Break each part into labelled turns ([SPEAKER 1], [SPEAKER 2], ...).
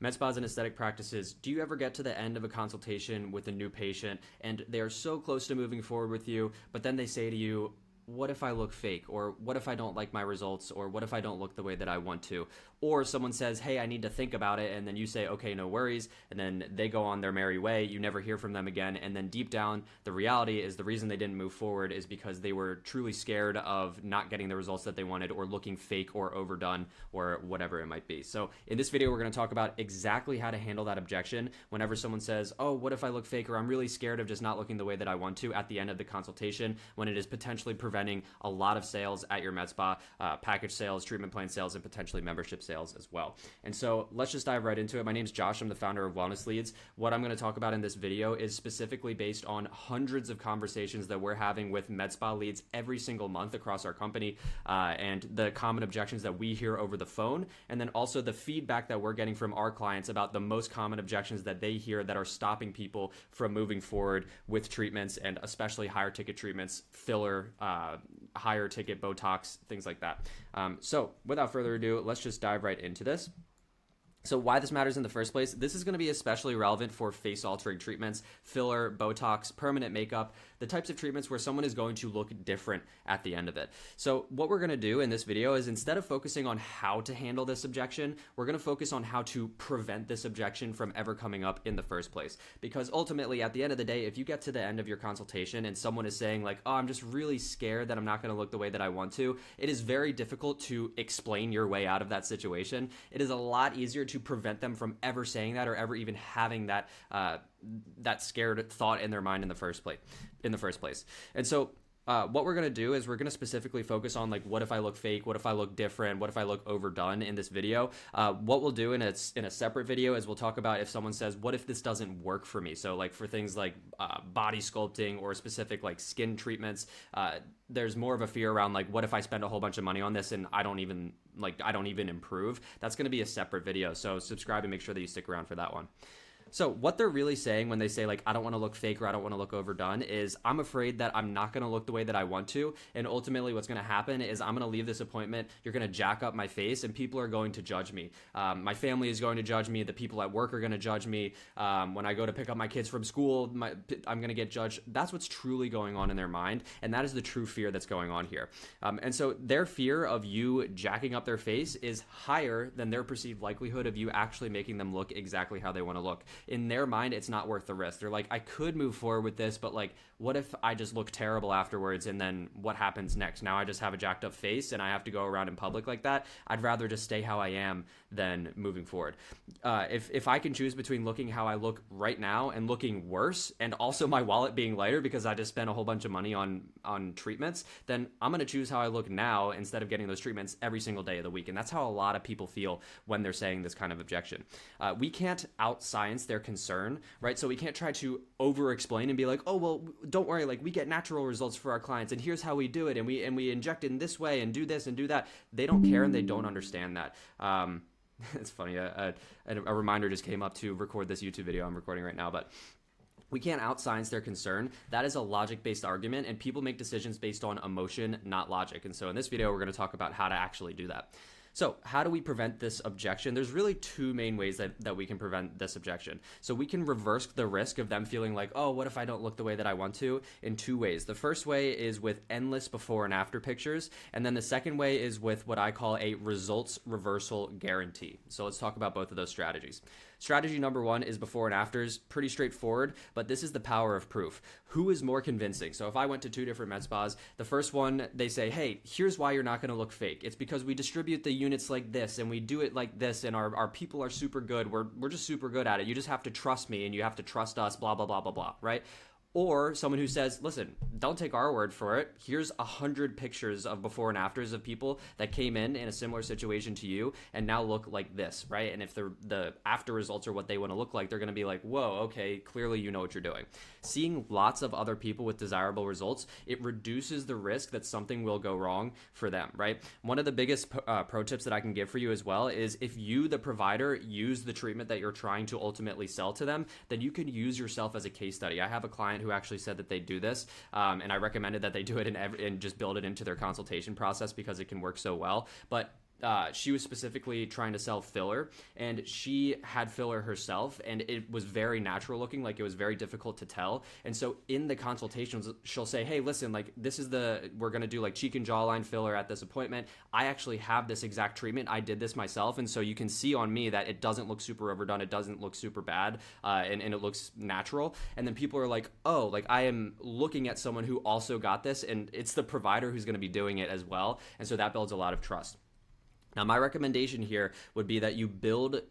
[SPEAKER 1] Med spas and aesthetic practices, do you ever get to the end of a consultation with a new patient and they are so close to moving forward with you, but then they say to you, what if I look fake? Or what if I don't like my results? Or what if I don't look the way that I want to? Or someone says, hey, I need to think about it. And then you say, okay, no worries. And then they go on their merry way. You never hear from them again. And then deep down, the reality is the reason they didn't move forward is because they were truly scared of not getting the results that they wanted or looking fake or overdone or whatever it might be. So in this video, we're going to talk about exactly how to handle that objection whenever someone says, oh, what if I look fake? Or I'm really scared of just not looking the way that I want to at the end of the consultation, when it is potentially preventing a lot of sales at your med spa, package sales, treatment plan sales, and potentially membership sales as well. And so let's just dive right into it. My name's Josh. I'm the founder of Wellness Leads. What I'm going to talk about in this video is specifically based on hundreds of conversations that we're having with med spa leads every single month across our company, and the common objections that we hear over the phone, and then also the feedback that we're getting from our clients about the most common objections that they hear that are stopping people from moving forward with treatments, and especially higher ticket treatments, filler, higher ticket Botox, things like that. So without further ado, let's just dive right into this. So why this matters in the first place, this is going to be especially relevant for face-altering treatments, filler, Botox, permanent makeup, the types of treatments where someone is going to look different at the end of it. So what we're going to do in this video is, instead of focusing on how to handle this objection, we're going to focus on how to prevent this objection from ever coming up in the first place. Because ultimately, at the end of the day, if you get to the end of your consultation and someone is saying like, oh, I'm just really scared that I'm not going to look the way that I want to, it is very difficult to explain your way out of that situation. It is a lot easier to prevent them from ever saying that or ever even having that that scared thought in their mind in the first place. And so what we're going to do is we're going to specifically focus on like, what if I look fake? What if I look different? What if I look overdone in this video? What we'll do in a separate video is we'll talk about if someone says, what if this doesn't work for me? So like for things like body sculpting or specific like skin treatments, there's more of a fear around like, what if I spend a whole bunch of money on this and I don't even improve? That's going to be a separate video. So subscribe and make sure that you stick around for that one. So what they're really saying when they say like, I don't want to look fake or I don't want to look overdone, is I'm afraid that I'm not going to look the way that I want to. And ultimately what's going to happen is I'm going to leave this appointment. You're going to jack up my face and people are going to judge me. My family is going to judge me. The people at work are going to judge me. When I go to pick up my kids from school, I'm going to get judged. That's what's truly going on in their mind. And that is the true fear that's going on here. And so their fear of you jacking up their face is higher than their perceived likelihood of you actually making them look exactly how they want to look. In their mind, it's not worth the risk. They're like, I could move forward with this, but like, what if I just look terrible afterwards? And then what happens next? Now I just have a jacked up face and I have to go around in public like that. I'd rather just stay how I am than moving forward. If I can choose between looking how I look right now and looking worse, and also my wallet being lighter because I just spent a whole bunch of money on treatments, then I'm going to choose how I look now instead of getting those treatments every single day of the week. And that's how a lot of people feel when they're saying this kind of objection. We can't out-science their concern, right? So we can't try to over-explain and be like, oh, well, don't worry, like we get natural results for our clients and here's how we do it, and we inject in this way and do this and do that. They don't care and they don't understand that. It's funny, a reminder just came up to record this YouTube video I'm recording right now, but we can't out-science their concern. That is a logic-based argument, and people make decisions based on emotion, not logic. And so in this video, we're going to talk about how to actually do that. So how do we prevent this objection? There's really two main ways that we can prevent this objection. So we can reverse the risk of them feeling like, oh, what if I don't look the way that I want to, in two ways. The first way is with endless before and after pictures. And then the second way is with what I call a results reversal guarantee. So let's talk about both of those strategies. Strategy number one is before and afters. Pretty straightforward, but this is the power of proof. Who is more convincing? So if I went to two different med spas, the first one, they say, hey, here's why you're not going to look fake. It's because we distribute the units like this and we do it like this, and our people are super good. We're just super good at it. You just have to trust me and you have to trust us, blah, blah, blah, blah, blah, right? Or someone who says, listen, don't take our word for it. Here's 100 pictures of before and afters of people that came in a similar situation to you and now look like this, right? And if the after results are what they want to look like, they're going to be like, whoa, okay, clearly you know what you're doing. Seeing lots of other people with desirable results, it reduces the risk that something will go wrong for them, right? One of the biggest pro tips that I can give for you as well is, if you, the provider, use the treatment that you're trying to ultimately sell to them, then you can use yourself as a case study. I have a client who actually said that they do this, and I recommended that they do it and just build it into their consultation process because it can work so well. But she was specifically trying to sell filler, and she had filler herself, and it was very natural looking, like it was very difficult to tell. And so in the consultations, she'll say, hey, listen, like we're going to do like cheek and jawline filler at this appointment. I actually have this exact treatment. I did this myself. And so you can see on me that it doesn't look super overdone. It doesn't look super bad. And it looks natural. And then people are like, oh, like I am looking at someone who also got this, and it's the provider who's going to be doing it as well. And so that builds a lot of trust. Now, my recommendation here would be that you build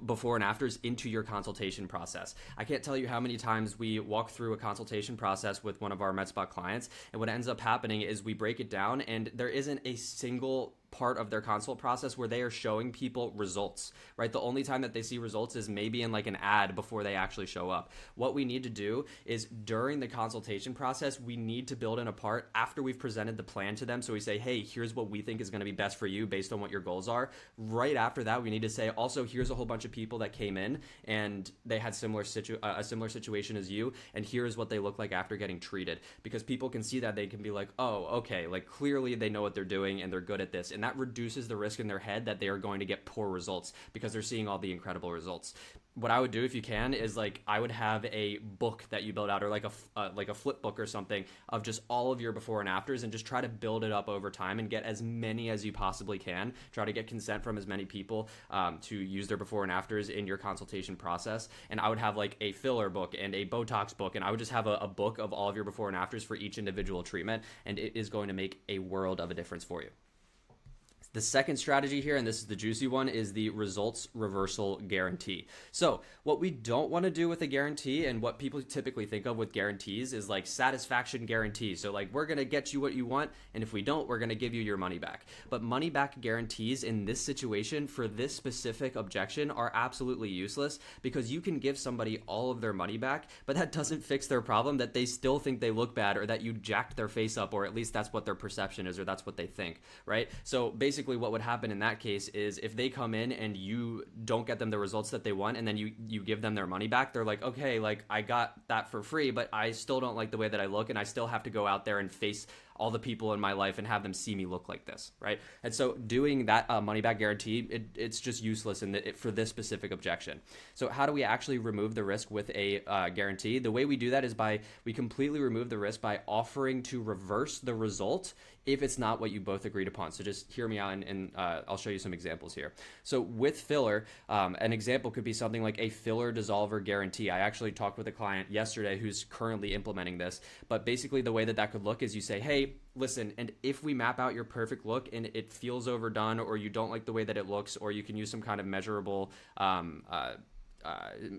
[SPEAKER 1] before and afters into your consultation process. I can't tell you how many times we walk through a consultation process with one of our MedSpa clients, and what ends up happening is we break it down, and there isn't a single part of their consult process where they are showing people results, right? The only time that they see results is maybe in like an ad before they actually show up. What we need to do is during the consultation process, we need to build in a part after we've presented the plan to them. So we say, hey, here's what we think is going to be best for you based on what your goals are. Right after that, we need to say, also, here's a whole bunch of people that came in and they had a similar situation as you, and here's what they look like after getting treated. Because people can see that, they can be like, oh, okay, like clearly they know what they're doing and they're good at this. And that reduces the risk in their head that they are going to get poor results because they're seeing all the incredible results. What I would do if you can is like I would have a book that you build out, or like a flip book or something of just all of your before and afters, and just try to build it up over time and get as many as you possibly can. Try to get consent from as many people to use their before and afters in your consultation process. And I would have like a filler book and a Botox book, and I would just have a book of all of your before and afters for each individual treatment, and it is going to make a world of a difference for you. The second strategy here, and this is the juicy one, is the results reversal guarantee. So what we don't want to do with a guarantee, and what people typically think of with guarantees, is like satisfaction guarantee. So like, we're going to get you what you want, and if we don't, we're going to give you your money back. But money back guarantees in this situation for this specific objection are absolutely useless, because you can give somebody all of their money back, but that doesn't fix their problem that they still think they look bad, or that you jacked their face up, or at least that's what their perception is, or that's what they think, right? So basically what would happen in that case is if they come in and you don't get them the results that they want, and then you give them their money back, they're like, okay, like I got that for free, but I still don't like the way that I look, and I still have to go out there and face all the people in my life and have them see me look like this, right? And so doing that money back guarantee, it's just useless for this specific objection. So how do we actually remove the risk with a guarantee? The way we do that is we completely remove the risk by offering to reverse the result if it's not what you both agreed upon. So just hear me out, and I'll show you some examples here. So with filler, an example could be something like a filler dissolver guarantee. I actually talked with a client yesterday who's currently implementing this, but basically the way that could look is you say, hey, listen, and if we map out your perfect look and it feels overdone, or you don't like the way that it looks, or you can use some kind of measurable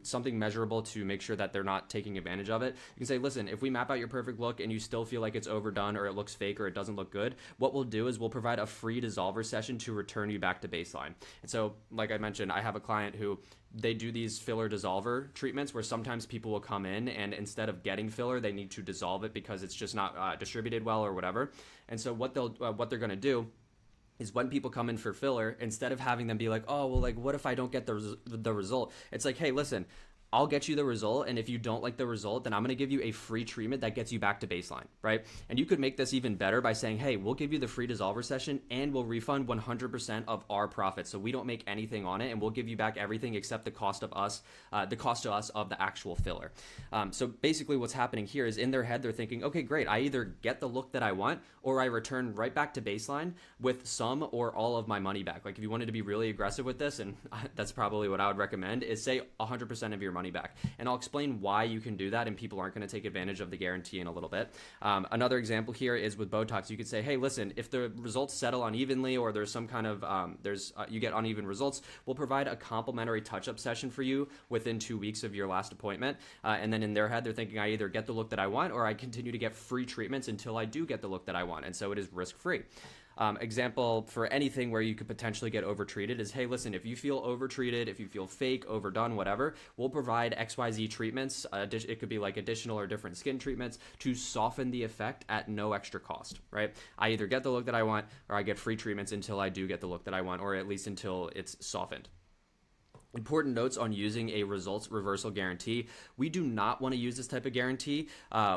[SPEAKER 1] something measurable to make sure that they're not taking advantage of it. You can say, listen, if we map out your perfect look and you still feel like it's overdone, or it looks fake, or it doesn't look good, what we'll do is we'll provide a free dissolver session to return you back to baseline. And so, like I mentioned, I have a client who they do these filler dissolver treatments where sometimes people will come in and instead of getting filler, they need to dissolve it because it's just not distributed well or whatever. And so what they're going to do is when people come in for filler, instead of having them be like, oh, well, like, what if I don't get the result? It's like, hey, listen, I'll get you the result, and if you don't like the result, then I'm going to give you a free treatment that gets you back to baseline, right? And you could make this even better by saying, hey, we'll give you the free dissolver session, and we'll refund 100% of our profit, so we don't make anything on it, and we'll give you back everything except the cost to us of the actual filler. So basically what's happening here is in their head, they're thinking, okay, great, I either get the look that I want, or I return right back to baseline with some or all of my money back. Like if you wanted to be really aggressive with this, and that's probably what I would recommend, is say 100% of your money back. And I'll explain why you can do that, and people aren't going to take advantage of the guarantee in a little bit. Another example here is with Botox. You could say, hey, listen, if the results settle unevenly, or there's some kind of you get uneven results, we'll provide a complimentary touch-up session for you within 2 weeks of your last appointment. And then in their head, they're thinking, I either get the look that I want, or I continue to get free treatments until I do get the look that I want. And so it is risk-free. Example for anything where you could potentially get overtreated is, hey, listen, if you feel overtreated, if you feel fake, overdone, whatever, we'll provide XYZ treatments. It could be like additional or different skin treatments to soften the effect at no extra cost, right? I either get the look that I want, or I get free treatments until I do get the look that I want, or at least until it's softened. Important notes on using a results reversal guarantee. We do not want to use this type of guarantee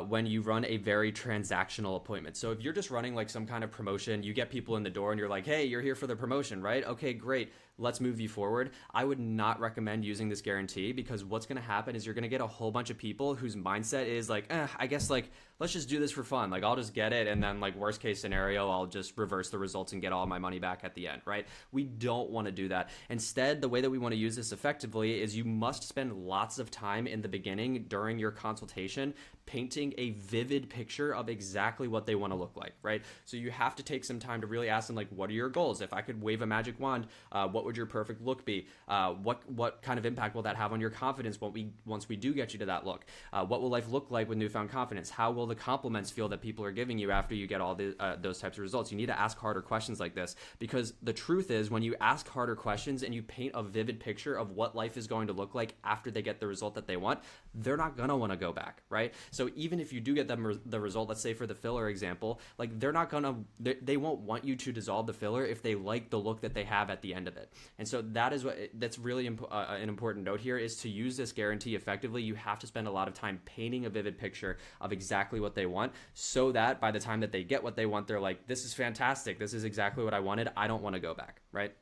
[SPEAKER 1] when you run a very transactional appointment. So if you're just running like some kind of promotion, you get people in the door and you're like, hey, you're here for the promotion, right? Okay, great. Let's move you forward. I would not recommend using this guarantee, because what's going to happen is you're going to get a whole bunch of people whose mindset is like, I guess like, let's just do this for fun. Like, I'll just get it. And then like worst case scenario, I'll just reverse the results and get all my money back at the end, right? We don't want to do that. Instead, the way that we want to use this effectively is you must spend lots of time in the beginning during your consultation painting a vivid picture of exactly what they want to look like, right? So you have to take some time to really ask them, like, what are your goals? If I could wave a magic wand, what would your perfect look be? What kind of impact will that have on your confidence once we do get you to that look? What will life look like with newfound confidence? How will the compliments feel that people are giving you after you get all those types of results? You need to ask harder questions like this, because the truth is, when you ask harder questions and you paint a vivid picture of what life is going to look like after they get the result that they want, they're not going to want to go back, right? So even if you do get them the result, let's say for the filler example, like they won't want you to dissolve the filler if they like the look that they have at the end of it. And so that's really an important note here, is to use this guarantee effectively. You have to spend a lot of time painting a vivid picture of exactly what they want, so that by the time that they get what they want, they're like, this is fantastic. This is exactly what I wanted. I don't want to go back, right?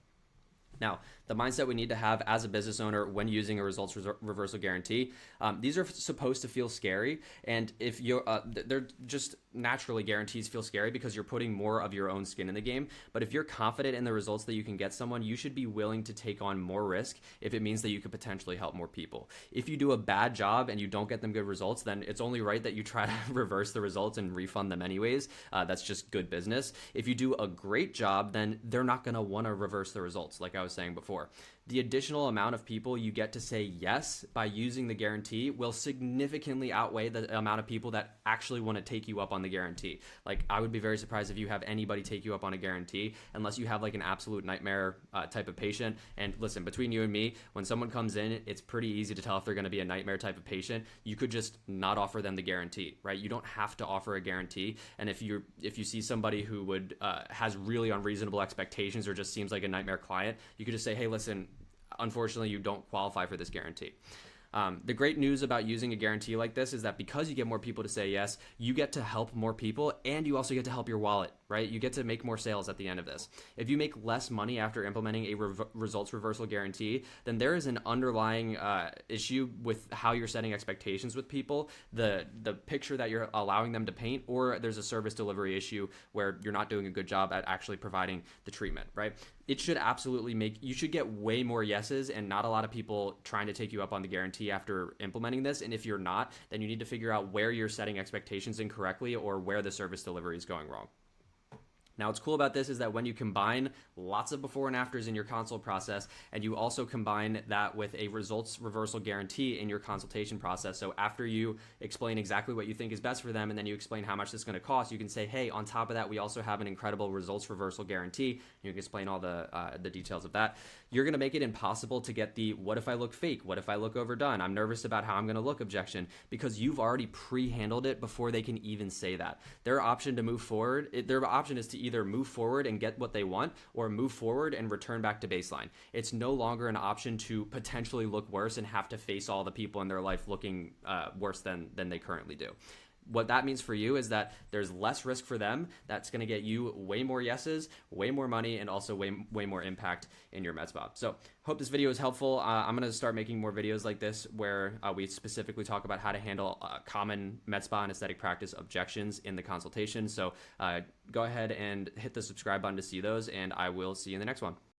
[SPEAKER 1] Now, the mindset we need to have as a business owner when using a results reversal guarantee, these are supposed to feel scary. And if you're, they're just naturally, guarantees feel scary because you're putting more of your own skin in the game. But if you're confident in the results that you can get someone, you should be willing to take on more risk if it means that you could potentially help more people. If you do a bad job and you don't get them good results, then it's only right that you try to reverse the results and refund them anyways. That's just good business. If you do a great job, then they're not going to want to reverse the results, like I was saying before. The additional amount of people you get to say yes by using the guarantee will significantly outweigh the amount of people that actually want to take you up on the guarantee. Like, I would be very surprised if you have anybody take you up on a guarantee, unless you have like an absolute nightmare type of patient. And listen, between you and me, when someone comes in, it's pretty easy to tell if they're going to be a nightmare type of patient. You could just not offer them the guarantee, right? You don't have to offer a guarantee. And if you see somebody who would has really unreasonable expectations or just seems like a nightmare client, you could just say, hey, listen, unfortunately, you don't qualify for this guarantee. The great news about using a guarantee like this is that because you get more people to say yes, you get to help more people, and you also get to help your wallet, right? You get to make more sales at the end of this. If you make less money after implementing a results reversal guarantee, then there is an underlying issue with how you're setting expectations with people, the picture that you're allowing them to paint, or there's a service delivery issue where you're not doing a good job at actually providing the treatment, right? It should absolutely you should get way more yeses and not a lot of people trying to take you up on the guarantee after implementing this. And if you're not, then you need to figure out where you're setting expectations incorrectly or where the service delivery is going wrong. Now, what's cool about this is that when you combine lots of before and afters in your consult process, and you also combine that with a results reversal guarantee in your consultation process, so after you explain exactly what you think is best for them, and then you explain how much this is going to cost, you can say, hey, on top of that, we also have an incredible results reversal guarantee. You can explain all the details of that. You're going to make it impossible to get the what if I look fake? What if I look overdone? I'm nervous about how I'm going to look objection, because you've already pre-handled it before they can even say that. Their option to move forward, their option is to either move forward and get what they want, or move forward and return back to baseline. It's no longer an option to potentially look worse and have to face all the people in their life looking worse than they currently do. What that means for you is that there's less risk for them. That's going to get you way more yeses, way more money, and also way more impact in your med spa. So hope this video is helpful. I'm going to start making more videos like this where we specifically talk about how to handle common med spa and aesthetic practice objections in the consultation. So go ahead and hit the subscribe button to see those, and I will see you in the next one.